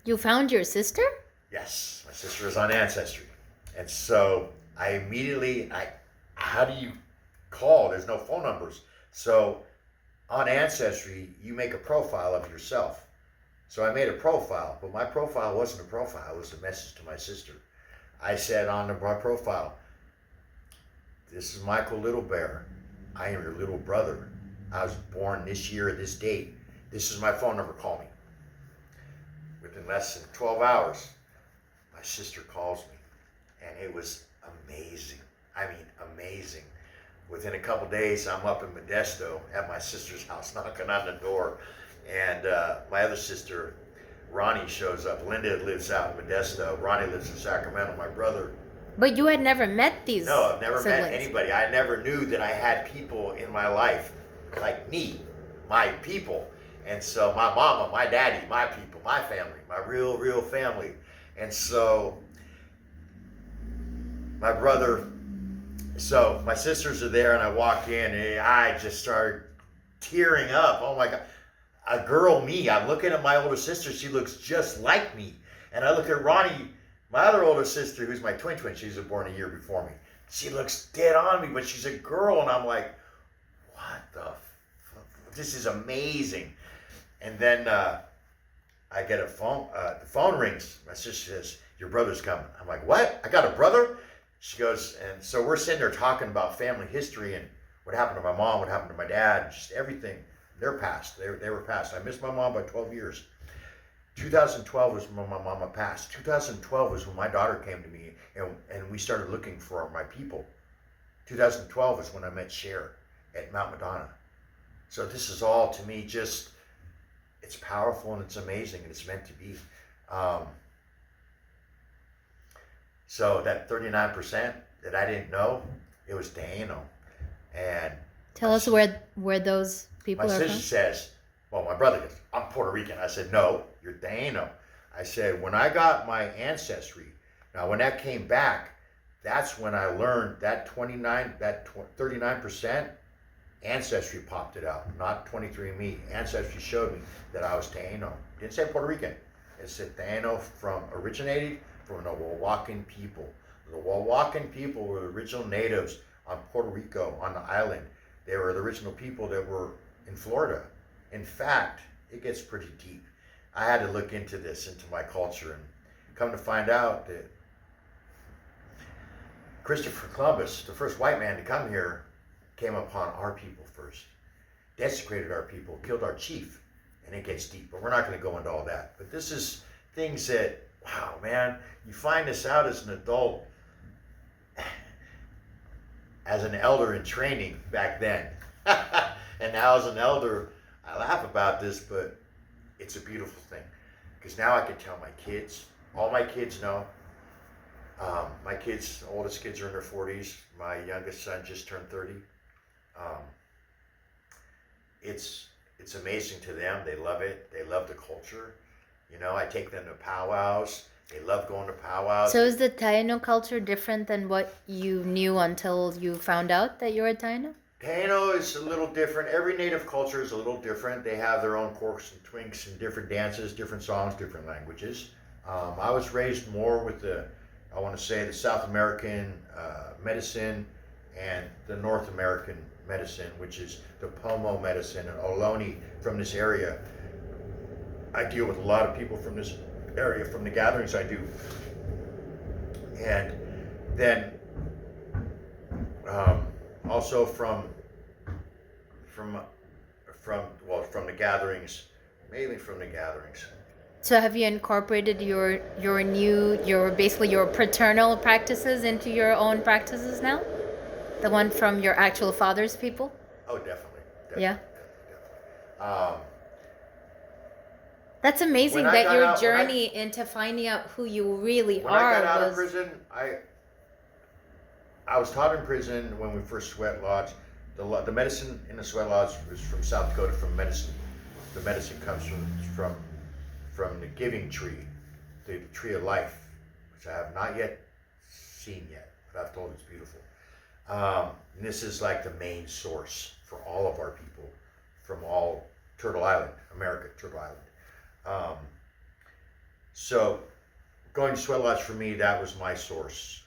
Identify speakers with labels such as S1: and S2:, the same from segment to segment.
S1: You found your sister?
S2: Yes, my sister is on Ancestry. And so I immediately, how do you call? There's no phone numbers. So on Ancestry, you make a profile of yourself. So I made a profile, but my profile wasn't a profile, it was a message to my sister. I said on my profile, "This is Michael Little Bear. I am your little brother. I was born this year at this date. This is my phone number. Call me." Within less than 12 hours, my sister calls me, and it was amazing. I mean, amazing. Within a couple days, I'm up in Modesto at my sister's house, knocking on the door, and my other sister, Ronnie, shows up. Linda lives out in Modesto. Ronnie lives in Sacramento. My brother.
S1: But you had never met these
S2: No, I've never
S1: siblings.
S2: met anybody. I never knew that I had people in my life like me, my people. And so my mama, my daddy, my people, my family, my real family. And so my brother, so my sisters are there, and I walk in and I just started tearing up. Oh my God. A girl me. I'm looking at my older sister. She looks just like me. And I look at Ronnie, my other older sister, who's my twin. She was born a year before me. She looks dead on me, but she's a girl. And I'm like, what the fuck? This is amazing. And then I get a phone. The phone rings. My sister says, "Your brother's coming." I'm like, "What? I got a brother?" She goes, and so we're sitting there talking about family history and what happened to my mom, what happened to my dad, just everything. They're passed. They were passed. I missed my mom by 12 years. 2012 was when my mama passed. 2012 was when my daughter came to me, and we started looking for my people. 2012 is when I met Cher at Mount Madonna. So this is all, to me, just, it's powerful and it's amazing and it's meant to be. So that 39% that I didn't know, it was Taino. And
S1: Tell us where those people
S2: my
S1: are
S2: sister
S1: from.
S2: says, well, my brother goes, "I'm Puerto Rican." I said, "No, you're Taino." I said, when I got my ancestry, now when that came back, that's when I learned that 39% ancestry popped it out, not 23andMe. Ancestry showed me that I was Taino. Didn't say Puerto Rican. It said Taino originated from the Wawakan people. The Wawakan people were the original natives on Puerto Rico, on the island. They were the original people that were in Florida. In fact, it gets pretty deep. I had to look into this, into my culture, and come to find out that Christopher Columbus, the first white man to come here, came upon our people first, desecrated our people, killed our chief, and it gets deep. But we're not going to go into all that. But this is things that, wow, man, you find this out as an adult, as an elder in training back then. And now as an elder, I laugh about this, but it's a beautiful thing. Because now I can tell my kids, all my kids know. My kids, oldest kids are in their 40s. My youngest son just turned 30. It's amazing to them. They love it. They love the culture. You know, I take them to powwows. They love going to powwows.
S1: So is the Taino culture different than what you knew until you found out that you're a Taino?
S2: Taino is a little different. Every native culture is a little different. They have their own quirks and twinks and different dances, different songs, different languages. I was raised more with the South American medicine and the North American medicine, which is the Pomo medicine and Ohlone from this area. I deal with a lot of people from this area, from the gatherings I do. And then also from the gatherings, mainly from the gatherings.
S1: So have you incorporated your basically your paternal practices into your own practices now? The one from your actual father's people?
S2: Oh, definitely.
S1: Yeah.
S2: Definitely.
S1: That's amazing
S2: When I
S1: that
S2: got
S1: your
S2: out- when I-
S1: journey into finding out who you really
S2: When
S1: are
S2: I got out
S1: was
S2: of prison, I was taught in prison when we first sweat lodge. The medicine in the sweat lodge was from South Dakota, from medicine. The medicine comes from the giving tree, the tree of life, which I have not yet seen yet, but I've told it's beautiful. And this is like the main source for all of our people from all Turtle Island, America, Turtle Island. So going to Sweat Lodge for me, that was my source.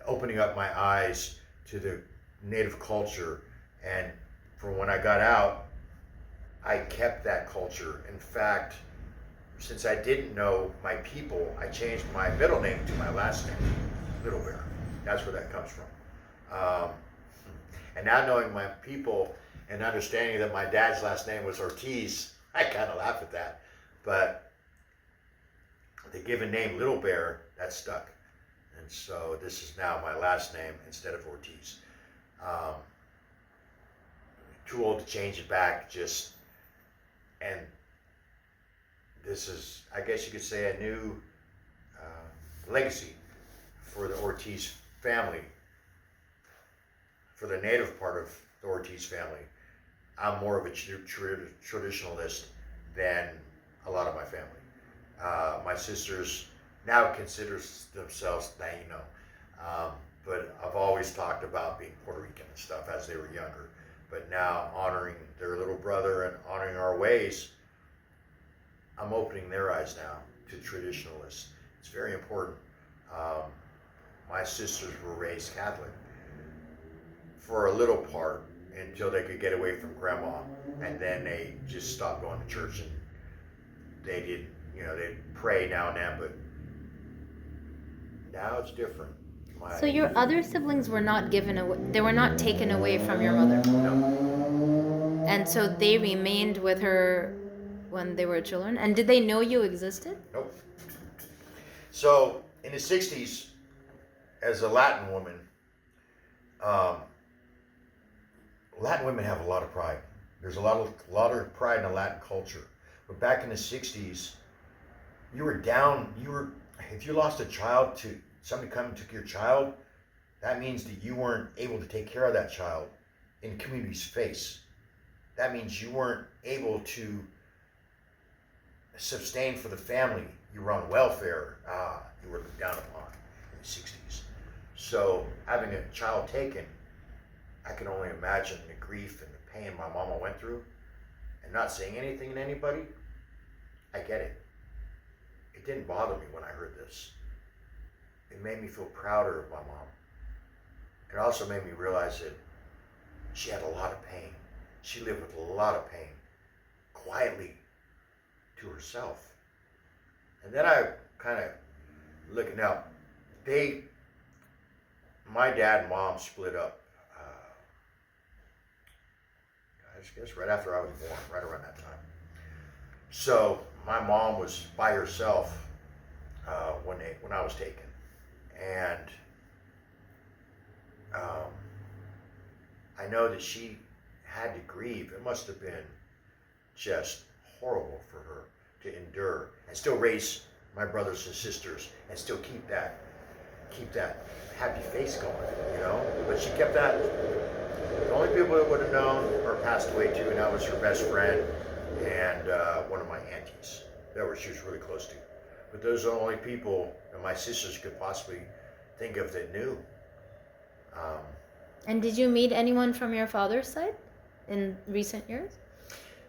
S2: Opening up my eyes to the Native culture. And from when I got out, I kept that culture. In fact, since I didn't know my people, I changed my middle name to my last name, Little Bear. That's where that comes from. And now knowing my people and understanding that my dad's last name was Ortiz, I kind of laugh at that. But the given name Little Bear, that stuck. And so this is now my last name instead of Ortiz. Too old to change it back, and this is, I guess you could say, a new legacy for the Ortiz family, for the Native part of the Ortiz family. I'm more of a traditionalist than a lot of my family. My sisters now consider themselves Taino, but I've always talked about being Puerto Rican and stuff as they were younger. But now honoring their little brother and honoring our ways, I'm opening their eyes now to traditionalists. It's very important. My sisters were raised Catholic for a little part until they could get away from grandma, and then they just stopped going to church, and they did, they'd pray now and then, but now it's different.
S1: So your other siblings were not given away, they were not taken away from your mother?
S2: No.
S1: And so they remained with her when they were children? And did they know you existed?
S2: Nope. So in the 60s, as a Latin woman, Latin women have a lot of pride. There's a lot of pride in the Latin culture. But back in the 60s, you were down, if you lost a child to somebody come and took your child, that means that you weren't able to take care of that child in the community's face. That means you weren't able to sustain for the family. You were on welfare. You were looked down upon in the 60s. So having a child taken, I can only imagine the grief and the pain my mama went through, and not saying anything to anybody. I get it. It didn't bother me when I heard this. It made me feel prouder of my mom. It also made me realize that she had a lot of pain. She lived with a lot of pain, quietly to herself. And then I kind of looking out. My dad and mom split up. I guess right after I was born, right around that time. So my mom was by herself when I was taken, and I know that she had to grieve. It must have been just horrible for her to endure and still raise my brothers and sisters and still keep that happy face going, But she kept that. The only people that would have known or passed away too, and that was her best friend and one of my aunties that she was really close to. But those are the only people that my sisters could possibly think of that knew.
S1: And did you meet anyone from your father's side in recent years?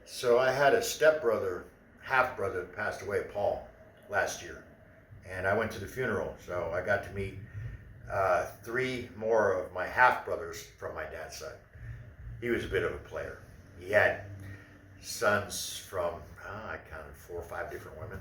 S2: So I had a stepbrother, half-brother that passed away, Paul, last year. And I went to the funeral, so I got to meet 3 more of my half-brothers from my dad's side. He was a bit of a player. He had sons from, I counted 4 or 5 different women.